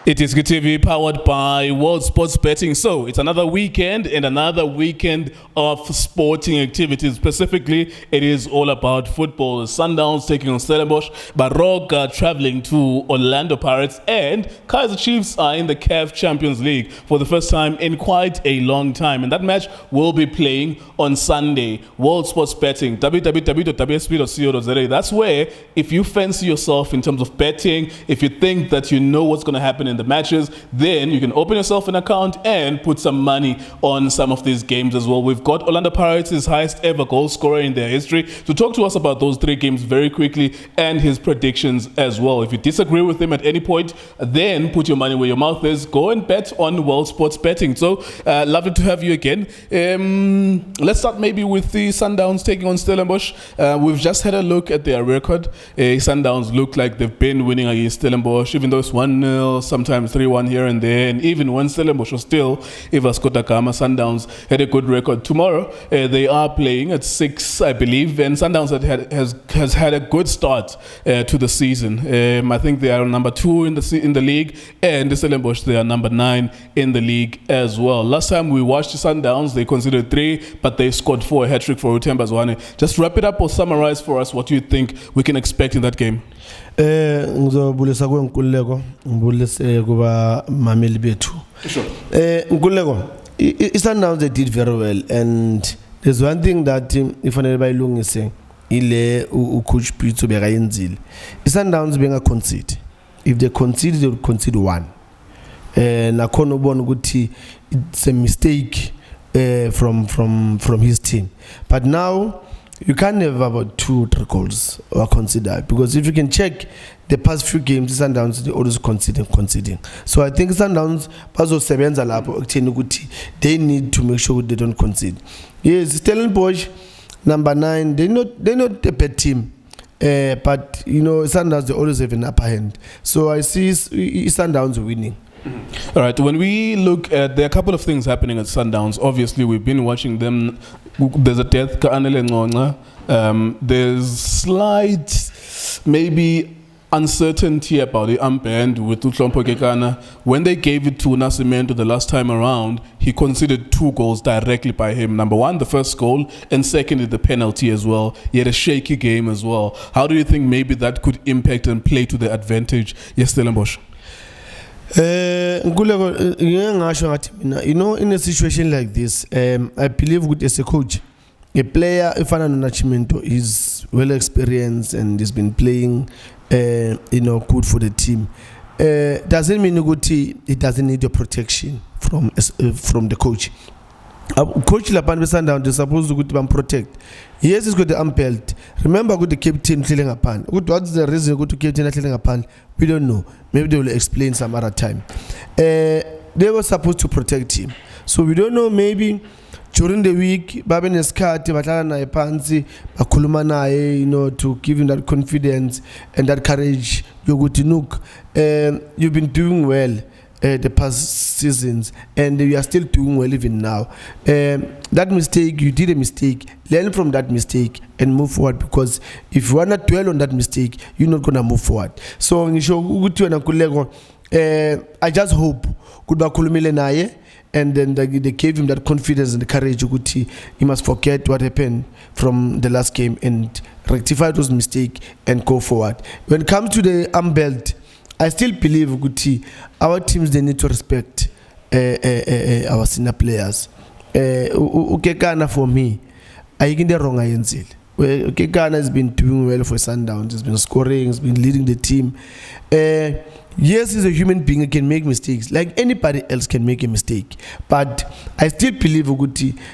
iDiskiTV powered by World Sports Betting. So it's another weekend of sporting activities. Specifically, it is all about football. Sundowns taking on Stellenbosch, Baroka traveling to Orlando Pirates, and Kaizer Chiefs are in the CAF Champions League for the first time in quite a long time. And that match will be playing on Sunday. World Sports Betting, www.wsp.co.za. That's where, if you fancy yourself in terms of betting, if you think that you know what's going to happen in the matches, then you can open yourself an account and put some money on some of these games as well. We've got Orlando Pirates' highest ever goal scorer in their history to talk to us about those three games very quickly and his predictions as well. If you disagree with him at any point, then put your money where your mouth is. Go and bet on World Sports Betting. So lovely to have you again. Let's start maybe with the Sundowns taking on Stellenbosch. We've just had a look at their record. Sundowns look like they've been winning against Stellenbosch, even though it's 1-0, sometimes 3-1 here and there. And even when Stellenbosch was still Vasco da Gama, Sundowns had a good record. Tomorrow, they are playing at 6, I believe, and Sundowns has had a good start to the season. I think they are number 2 in the league, and Stellenbosch, they are number 9 in the league as well. Last time we watched the Sundowns, they conceded 3, but they scored 4, a hat-trick for Utemba Zwane. Just wrap it up or summarize for us what you think we can expect in that game. Ngizobulisa kwenkululeko ngibulise kuba mameli bethu. Sure. Nkululeko, iSundowns, they did very well, and there's one thing that ifanele bayilungise ile ucoach Pitso bekayenzile. iSundowns benga concede. If they concede, they will concede 1. Nakhona ubona ukuthi it's a mistake from his team. But now you can't have about 2-3 goals or consider, because if you can check the past few games, Sundowns, they always conceding. So I think Sundowns bazosebenza lapho ekutheni ukuthi they need to make sure they don't concede. Yes, Stellenbosch number 9, they're not a bad team. But you know, Sundowns, they always have an upper hand. So I see Sundowns winning. All right, when we look at, there are a couple of things happening at Sundowns. Obviously, we've been watching them. There's a death. There's slight, maybe, uncertainty about the armband with Utlompo Kekana. When they gave it to Nascimento the last time around, he conceded 2 goals directly by him. Number 1, the first goal, and secondly, the penalty as well. He had a shaky game as well. How do you think maybe that could impact and play to the advantage? Yes, Stellenbosch. You know, in a situation like this, I believe with as a coach, a player, if Nascimento is well experienced and has been playing, good for the team. Doesn't mean it doesn't need your protection from the coach. Coach Lapan Sundowns is supposed to protect. Yes, he's got the arm belt. Remember, good the captain clearing upon. What's the reason good to captain clearing upon? We don't know. Maybe they will explain some other time. They were supposed to protect him, so we don't know. Maybe during the week, Baben Eskati, Batalana Panzi, Bakulumana, to give him that confidence and that courage. You're good to look. You've been doing well the past seasons, and you are still doing well even now. That mistake, you did a mistake. Learn from that mistake and move forward, because if you want to dwell on that mistake, you're not going to move forward. So, I just hope and then they gave him that confidence and the courage. He must forget what happened from the last game and rectify those mistakes and go forward. When it comes to the arm belt, I still believe our teams, they need to respect our senior players. Ukekana, for me, I think they're wrong. Ukekana has been doing well for Sundowns. He's been scoring. He's been leading the team. Yes, he's a human being. He can make mistakes like anybody else can make a mistake. But I still believe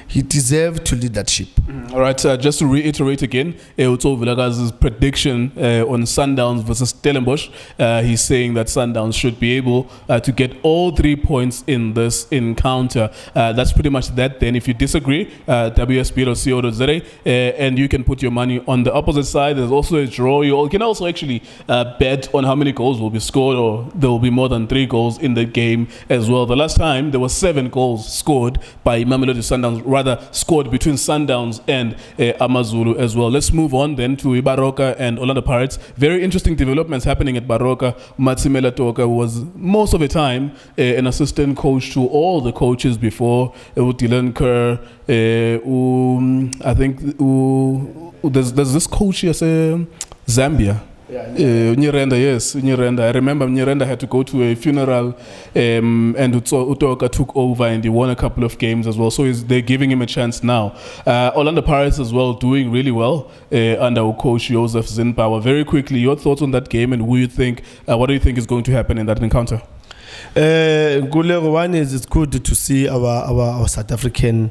he deserves to lead that ship. All right, just to reiterate again, Tso Vilakazi's prediction on Sundowns versus Stellenbosch. He's saying that Sundowns should be able to get all 3 points in this encounter. That's pretty much that. Then if you disagree, wsp.co.za, and you can put your money on the opposite side. There's also a draw. You can also actually bet on how many goals will be scored or sure there will be more than 3 goals in the game as well. The last time there were 7 goals scored by Mamelodi Sundowns, rather scored between Sundowns and Amazulu as well. Let's move on then to Baroka and Orlando Pirates. Very interesting developments happening at Baroka. Matsimela Toka was most of the time an assistant coach to all the coaches before. Dylan Kerr, I think there's this coach here, Zambia. Nyirenda, yes, Nyirenda. I remember Nyirenda had to go to a funeral and Utoka took over and he won a couple of games as well. So they're giving him a chance now. Orlando Pirates as well, doing really well under our coach Joseph Zinpower. Very quickly, your thoughts on that game and what do you think is going to happen in that encounter? One is it's good to see our South African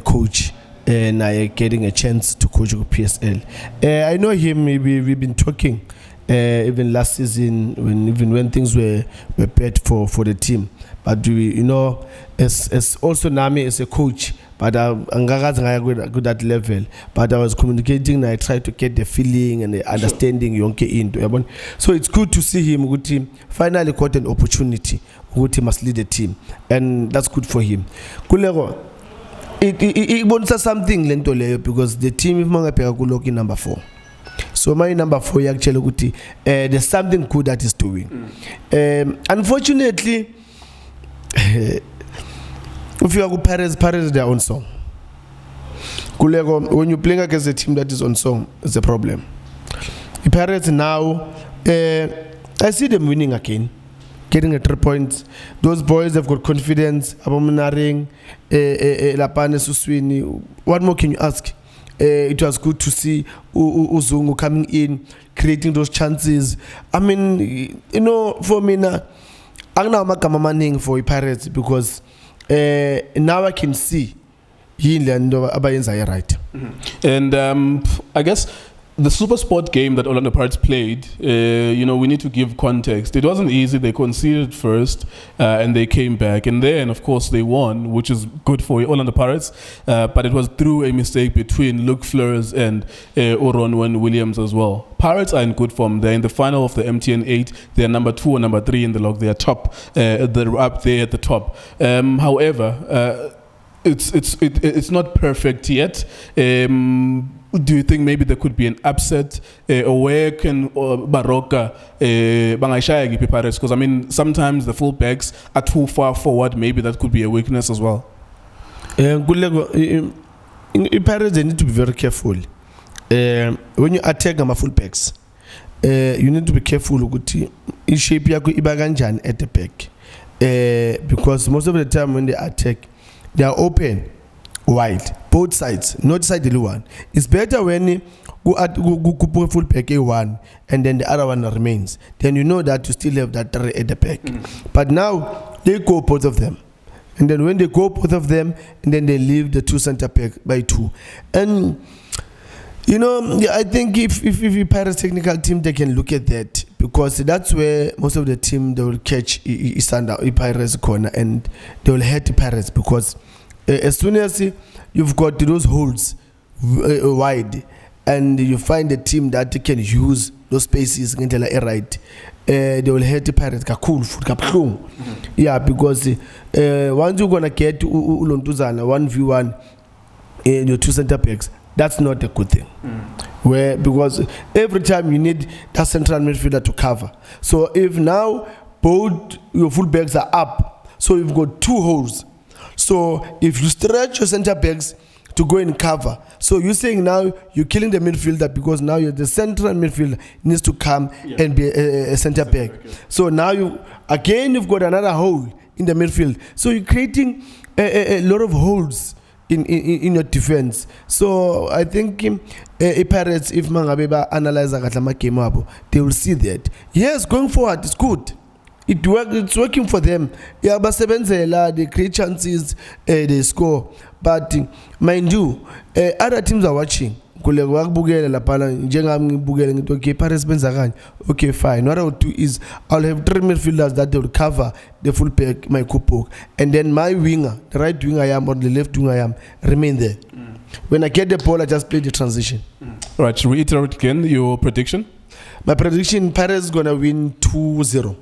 coach getting a chance to coach PSL. I know him. We've been talking even last season when things were bad for the team. But as also Nami as a coach, but I'm good at level. But I was communicating and I tried to get the feeling and the understanding Yonke into. So it's good to see him. Good team finally got an opportunity. Good team must lead the team, and that's good for him. Kulego. It wants something lento leyo because the team if mangapeka kuloki number 4. So my number 4 actually there's something good that is doing. Unfortunately, if you are go Paris their own song. Kulego, when you playing against a team that is on song, it's a problem. The Pirates now, I see them winning again. Getting a 3 points. Those boys have got confidence. Abominaring, Lapane Suswini. What more can you ask? It was good to see Uzungu coming in, creating those chances. I mean, for me now, I'm now making for Pirates because now I can see he and Abayenza right. And I guess the Super Sport game that Orlando Pirates played, we need to give context. It wasn't easy. They conceded first and they came back. And then, of course, they won, which is good for Orlando Pirates. But it was through a mistake between Luke Fleurs and Oronwen Williams as well. Pirates are in good form. They're in the final of the MTN 8. They're number 2 or number 3 in the log. They're top. They're up there at the top. However, it's not perfect yet. Do you think maybe there could be an upset, or where can Baroka bangashaya Pirates? Because I mean, sometimes the fullbacks are too far forward. Maybe that could be a weakness as well. In Pirates, they need to be very careful. When you attack my fullbacks, you need to be careful. In shape ibaganjan at the back, because most of the time when they attack, they are open. Wide, both sides, not side the one. It's better when you go full pack A1 and then the other one remains. Then you know that you still have that at the back. But now they go both of them, and then when they go both of them, and then they leave the 2 center back by 2. And I think if Pirates technical team, they can look at that because that's where most of the team they will catch Pirates corner and they will hurt the Pirates because. As soon as you've got those holes wide and you find a team that can use those spaces right, they will hit the Pirates cool. Yeah, because once you're gonna get Ulontuzana 1v1 in your 2 center backs, that's not a good thing. Because every time you need that central midfielder to cover. So if now both your full backs are up, so you've got 2 holes. So if you stretch your center backs to go and cover, so you're saying now you're killing the midfielder because now the central midfielder needs to come and be a center back. So now you've got another hole in the midfield. So you're creating a lot of holes in your defense. So I think Pirates, if Mangabeba analyze the game, they will see that. Yes, going forward, it's good. It's working for them. They create chances, they score. But mind you, other teams are watching. Okay, fine. What I would do is I'll have 3 midfielders that they will cover the full pack, my Kupok, and then my winger, the right winger I am or the left winger I am, remain there. When I get the ball, I just play the transition. Right, reiterate again your prediction. My prediction: Paris is gonna win 2-0.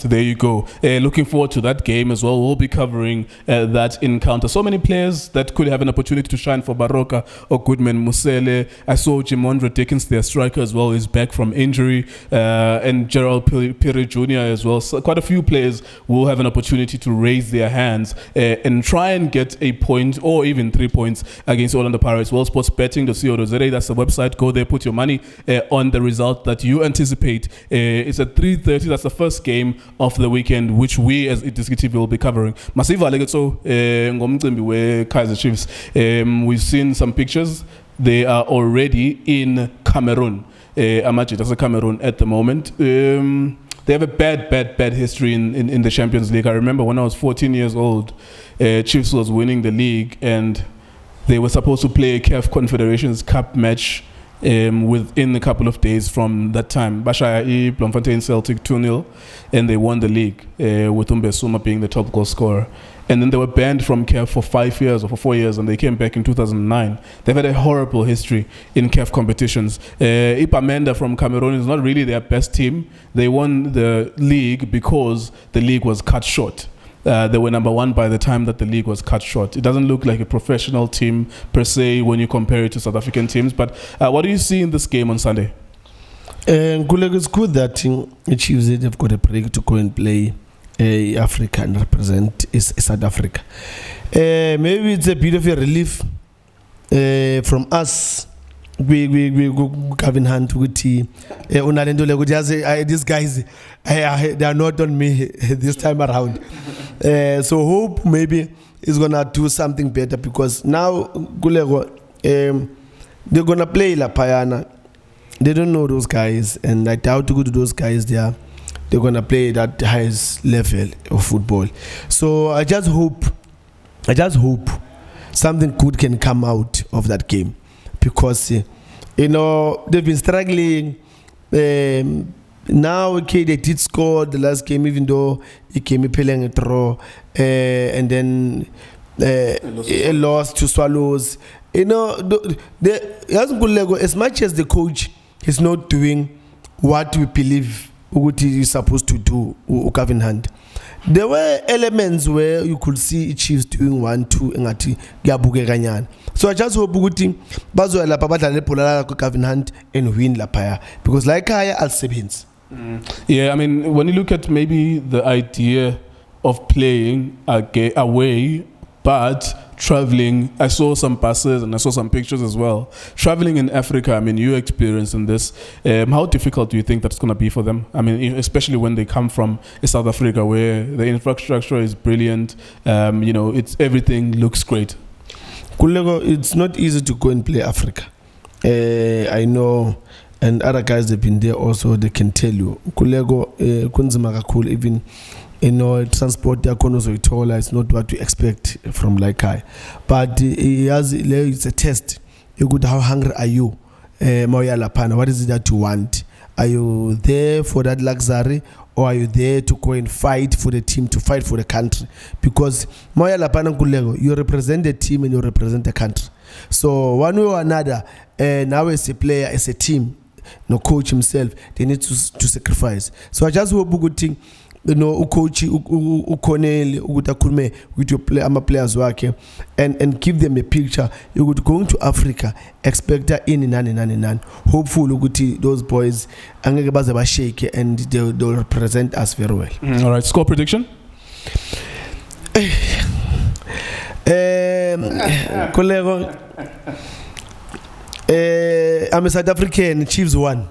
there you go. Looking forward to that game as well. We'll be covering that encounter. So many players that could have an opportunity to shine for Baroka or Goodman Musele. I saw Jimondre Dickens, their striker as well, is back from injury, and Gerald Piri Jr. as well. So quite a few players will have an opportunity to raise their hands and try and get a point or even 3 points against Orlando Pirates. World Sports Betting, the CO.za, that's the website. Go there, put your money on the result that you anticipate. It's at 3:30. That's the first game of the weekend, which we as iDiskiTV will be covering. Masiva Legetso, ngomcimbi we Kaizer Chiefs. We've seen some pictures. They are already in Cameroon. That's Cameroon at the moment. They have a bad history in the Champions League. I remember when I was 14 years old, Chiefs was winning the league and they were supposed to play a CAF Confederations Cup match within a couple of days from that time. Bashaya Bloemfontein Celtic 2-0, and they won the league with Umbesuma being the top goal scorer. And then they were banned from CAF for 5 years or for 4 years, and they came back in 2009. They've had a horrible history in CAF competitions. Bamenda from Cameroon is not really their best team. They won the league because the league was cut short. They were number one by the time that the league was cut short. It doesn't look like a professional team per se when you compare it to South African teams. But what do you see in this game on Sunday? It's good that the Chiefs have got a break to go and play Africa and represent South Africa. Maybe it's a bit of a relief from us. We go Gavin Hunt with these guys, they are not on me this time around. So hope maybe is gonna do something better, because now Gulego they're gonna play La Payana. They don't know those guys, and I doubt to go to those guys there. They're gonna play that highest level of football. So I just hope something good can come out of that game, because they've been struggling. Now, okay, they did score the last game, even though it came playing a draw, and then a loss to Swallows. As much as the coach is not doing what we believe what he is supposed to do, Gavin Hunt, there were elements where you could see Chiefs doing 1-2 ngati kuyabukeka. So I just hope ukuthi bazoya lapha badlale ibhola la Gavin Hunt and win lapha, because like higher al-7. Yeah, I mean, when you look at maybe the idea of playing away but traveling, I saw some passes and I saw some pictures as well. Traveling in Africa, I mean, you experiencing this. How difficult do you think that's going to be for them? I mean, especially when they come from South Africa, where the infrastructure is brilliant. It's everything looks great. Kulego, it's not easy to go and play Africa. I know, and other guys have been there also. They can tell you. Kulego, kunzima kakhulu, even. Transport it's not what you expect from Laikai, but it's a test. How hungry are you? What is it that you want? Are you there for that luxury, or are you there to go and fight for the team, to fight for the country? Because you represent the team and you represent the country. So one way or another, now as a player, as a team, no coach himself, they need to sacrifice. So I just hope good thing. Coach ukonele ukuthi akhulume with your players wake and give them a picture. You would go to Africa, expect in nani. Hopeful ukuthi those boys angeke baze bashake and they'll represent us very well. All right, score prediction. Kolego, I'm a South African. Chiefs won.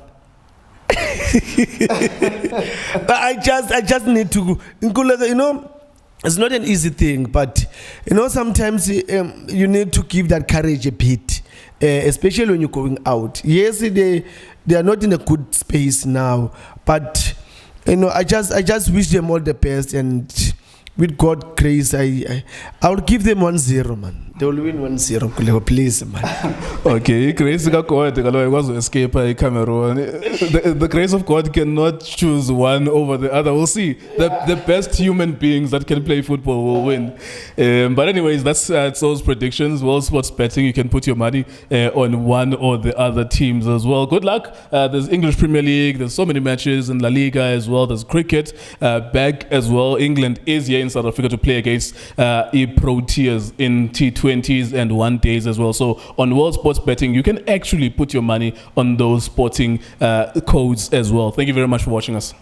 But I just need to, it's not an easy thing, but sometimes you need to give that courage a bit, especially when you're going out. Yes, they are not in a good space now, but I just wish them all the best, and with God grace, I'll give them 1-0, man. They will win 1-0, Kulego, please, man. Okay, grace of God was escape Cameroon. The grace of God cannot choose one over the other. We'll see. The best human beings that can play football will win. But anyways, that's Tso's predictions. World Sports Betting. You can put your money on one or the other teams as well. Good luck. There's English Premier League. There's so many matches in La Liga as well. There's cricket back as well. England is here in South Africa to play against Proteas in T20s and one days as well. So on World Sports Betting, you can actually put your money on those sporting codes as well. Thank you very much for watching us.